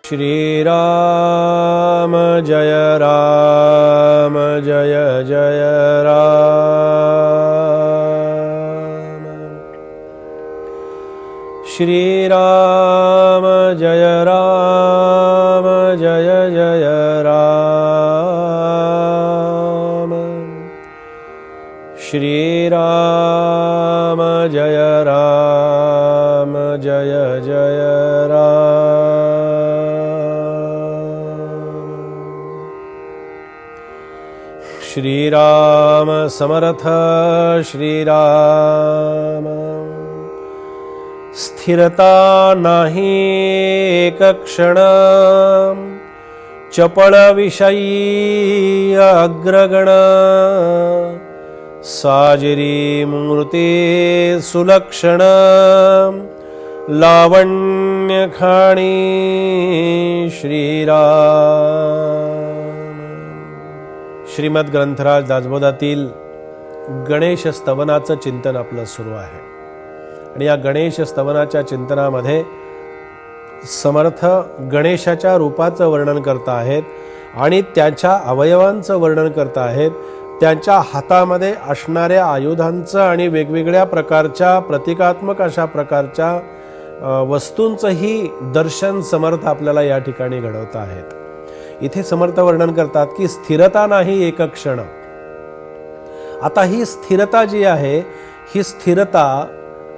श्रीराम जय राम जय जय राम। श्रीराम जय राम जय जय राम। श्रीराम जय राम जय जय राम। श्रीराम समर्थ श्रीराम। स्थिरता नाही एक क्षण, चपळ विषयी अग्रगण। साजिरी मूर्ती सुलक्षण, लावण्य खाणी श्रीराम। श्रीमद ग्रंथराज दासबोधातील गणेश स्तवनाचं चिंतन आपलं सुरू आहे आणि या गणेश स्तवनाच्या चिंतनामध्ये समर्थ गणेशाच्या रूपाचं वर्णन करता आहेत आणि त्याच्या अवयवांचं वर्णन करता आहेत, त्यांच्या हातामध्ये असणाऱ्या आयुधांचं आणि वेगवेगळ्या प्रकारच्या प्रतिकात्मक अशा प्रकारच्या वस्तूंचंही दर्शन समर्थ आपल्याला या ठिकाणी घडवत आहेत। इथे समर्थ वर्णन करतात की स्थिरता नाही एक क्षण। आता ही स्थिरता जी आहे, ही स्थिरता,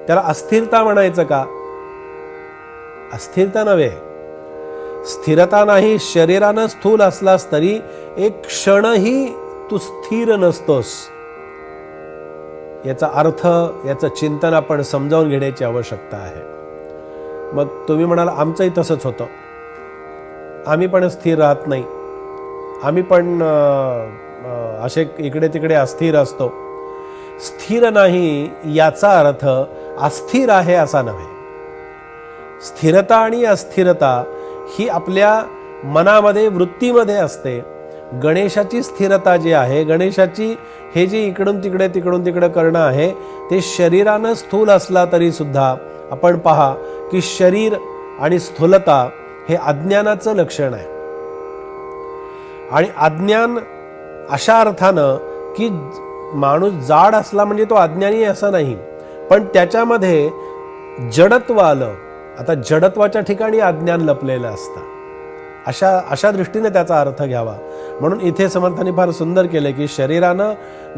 त्याला अस्थिरता म्हणायचं का? अस्थिरता नव्हे, स्थिरता नाही। शरीरानं स्थूल असलास तरी एक क्षणही तू स्थिर नसतोस। याचा अर्थ, याचं चिंतन आपण समजावून घेण्याची आवश्यकता आहे। मग तुम्ही म्हणाल आमचंही तसंच होतं, आम्ही पण स्थिर राहत नाही, आम्ही पण असे इकडे तिकडे अस्थिर असतो। स्थिर नाही याचा अर्थ अस्थिर आहे असा नव्हे। स्थिरता आणि अस्थिरता ही आपल्या मनामध्ये, वृत्तीमध्ये असते। गणेशाची स्थिरता जी आहे, गणेशाची हे जे इकडून तिकडे करणं आहे, ते शरीरानं स्थूल असला तरी सुद्धा आपण पहा की शरीर आणि स्थूलता हे अज्ञानाचं लक्षण आहे। आणि अज्ञान अशा अर्थानं की माणूस जाड असला म्हणजे तो अज्ञानी असं नाही, पण त्याच्यामध्ये जडत्व आलं। आता जडत्वाच्या ठिकाणी अज्ञान लपलेलं असतं, अशा दृष्टीने त्याचा अर्थ घ्यावा। म्हणून इथे समर्थांनी फार सुंदर केले की शरीरानं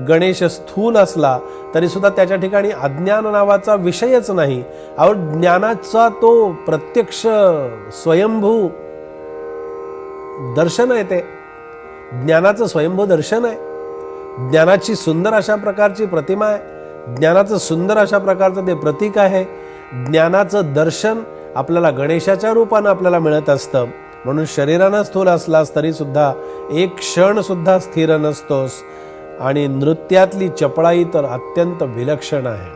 गणेश स्थूल असला तरी सुद्धा त्याच्या ठिकाणी अज्ञान नावाचा विषयच नाही। और ज्ञानाचा तो प्रत्यक्ष स्वयंभू दर्शन आहे, ते ज्ञानाचं स्वयंभू दर्शन आहे। ज्ञानाची सुंदर अशा प्रकारची प्रतिमा आहे, ज्ञानाचं सुंदर अशा प्रकारचं ते प्रतीक आहे। ज्ञानाचं दर्शन आपल्याला गणेशाच्या रूपानं आपल्याला मिळत असतं। म्हणून शरीरानं स्थूल असलास तरी सुद्धा एक क्षण सुद्धा स्थिर नसतोस। आणि नृत्यातली चपळाई तर अत्यंत विलक्षण आहे।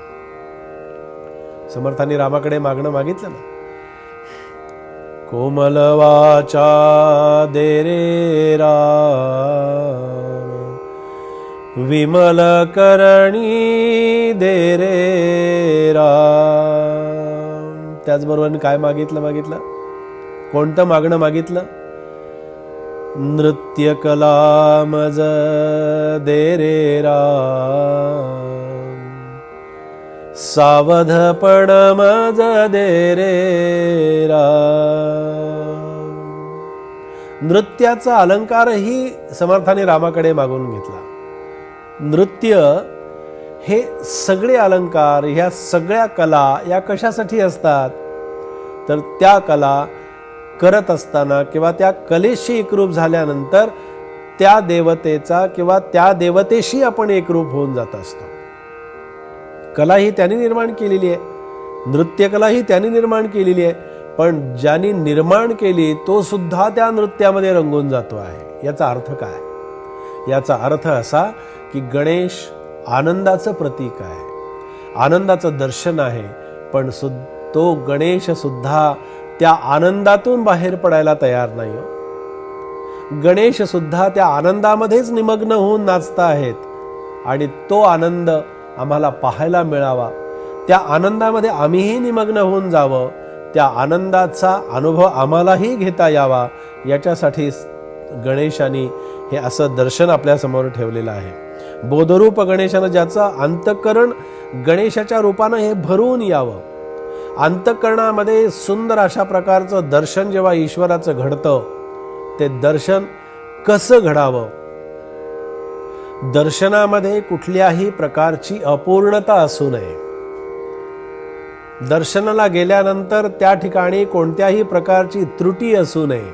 समर्थांनी रामाकडे मागणं मागितलं ना, कोमल वाचा दे रे राम, विमल करणी दे रे राम। त्याचबरोबर काय मागितलं? कोणतं मागणं मागितलं? नृत्य कला मज दे रे राम, सावधपण मज दे रे राम। नृत्याचा अलंकारही समर्थाने रामाकडे मागून घेतला। नृत्य हे सगळे अलंकार, ह्या सगळ्या कला या कशासाठी असतात? तर त्या कला करत असताना किंवा त्या कलेशी एकरूप झाल्यानंतर त्या देवतेचा किंवा त्या देवतेशी आपण एकरूप होऊन जात असतो। कला ही त्यांनी निर्माण केलेली आहे, नृत्यकला ही त्यांनी निर्माण केलेली आहे, पण ज्यांनी निर्माण केली तो सुद्धा त्या नृत्यामध्ये रंगून जातो आहे। याचा अर्थ काय? याचा अर्थ असा की गणेश आनंदाचं प्रतीक आहे, आनंदाचं दर्शन आहे, पण तो गणेश सुद्धा त्या आनंदातून बाहेर पडायला तयार नाही हो। गणेश सुद्धा त्या आनंदामध्येच निमग्न होऊन नाचत आहेत आणि तो आनंद आम्हाला पाहायला मिळावा, त्या आनंदामध्ये आम्हीही निमग्न होऊन जावं, त्या आनंदाचा अनुभव आम्हालाही घेता यावा याच्यासाठी गणेशाने हे असं दर्शन आपल्या समोर ठेवलेलं आहे। बोधरूप गणेशानं ज्याचं अंतःकरण गणेशाच्या रूपानं हे भरून यावं, अंतःकरणामध्ये सुंदर अशा प्रकारचं दर्शन जेव्हा ईश्वराचं घडतं, ते दर्शन कसं घडावं, दर्शनामध्ये कुठल्याही प्रकारची अपूर्णता असू नये, दर्शनाला गेल्यानंतर त्या ठिकाणी कोणत्याही प्रकारची त्रुटी असू नये।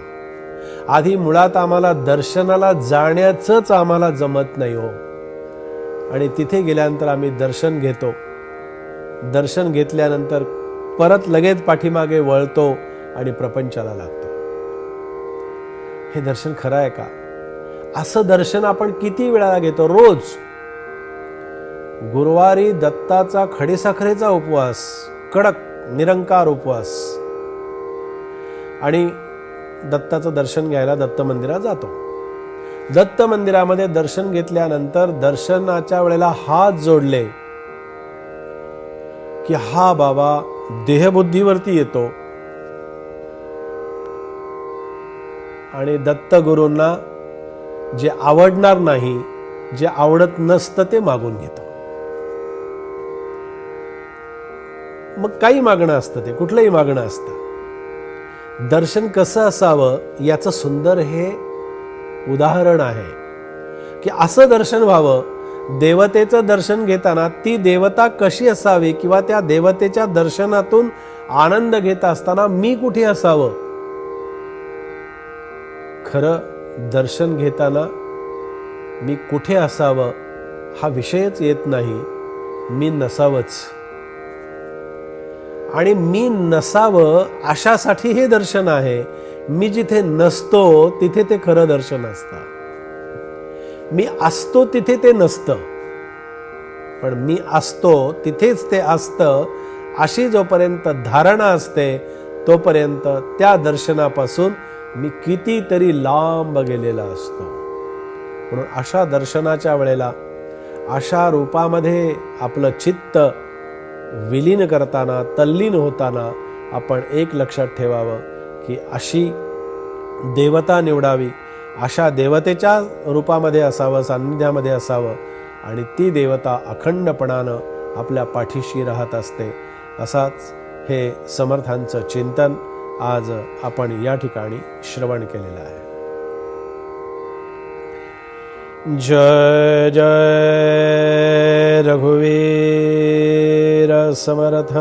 आधी मुळात आम्हाला दर्शनाला जाण्याचंच आम्हाला जमत नाही हो, आणि तिथे गेल्यानंतर आम्ही दर्शन घेतो, दर्शन घेतल्यानंतर परत लगेच पाठीमागे वळतो आणि प्रपंचाला लागतो। हे दर्शन खरं आहे का? असं दर्शन आपण किती वेळा घेतो? रोज गुरुवारी दत्ताचा खडीसाखरेचा उपवास, कडक निरंकार उपवास, आणि दत्ताचं दर्शन घ्यायला दत्त मंदिरात जातो। दत्त मंदिरामध्ये दर्शन घेतल्यानंतर दर्शनाच्या वेळेला हात जोडले की हा बाबा देहबुद्धीवरती येतो आणि दत्त गुरूंना जे आवडणार नाही, जे आवडत नसतं ते मागून घेतो। मग काही मागणं असतं, ते कुठलंही मागणं असतं। दर्शन कसं असावं याचं सुंदर हे उदाहरण आहे की असं दर्शन व्हावं, देवतेचं दर्शन घेताना ती देवता कशी असावी किंवा त्या देवतेच्या दर्शनातून आनंद घेत असताना मी कुठे असावं। खरं दर्शन घेताना मी कुठे असावं हा विषयच येत नाही, मी नसावंच, आणि मी नसावं अशासाठी हे दर्शन आहे। मी जिथे नसतो तिथे ते खरं दर्शन असतं, मी असतो तिथे ते नसतं, पण मी असतो तिथेच ते असतं, अशी जोपर्यंत धारणा असते तोपर्यंत त्या दर्शनापासून मी कितीतरी लांब गेलेला असतो। म्हणून अशा दर्शनाच्या वेळेला अशा रूपामध्ये आपलं चित्त विलीन करताना, तल्लीन होताना आपण एक लक्षात ठेवावं की अशी देवता निवडावी, अशा देवतेच्या रूपामध्ये असावं, सान्निध्यामध्ये असावं, आणि ती देवता अखंडपणानं आपल्या पाठीशी राहत असते। असाच हे समर्थांचं चिंतन आज आपण या ठिकाणी श्रवण केलेलं आहे। जय जय रघुवीर समर्थ।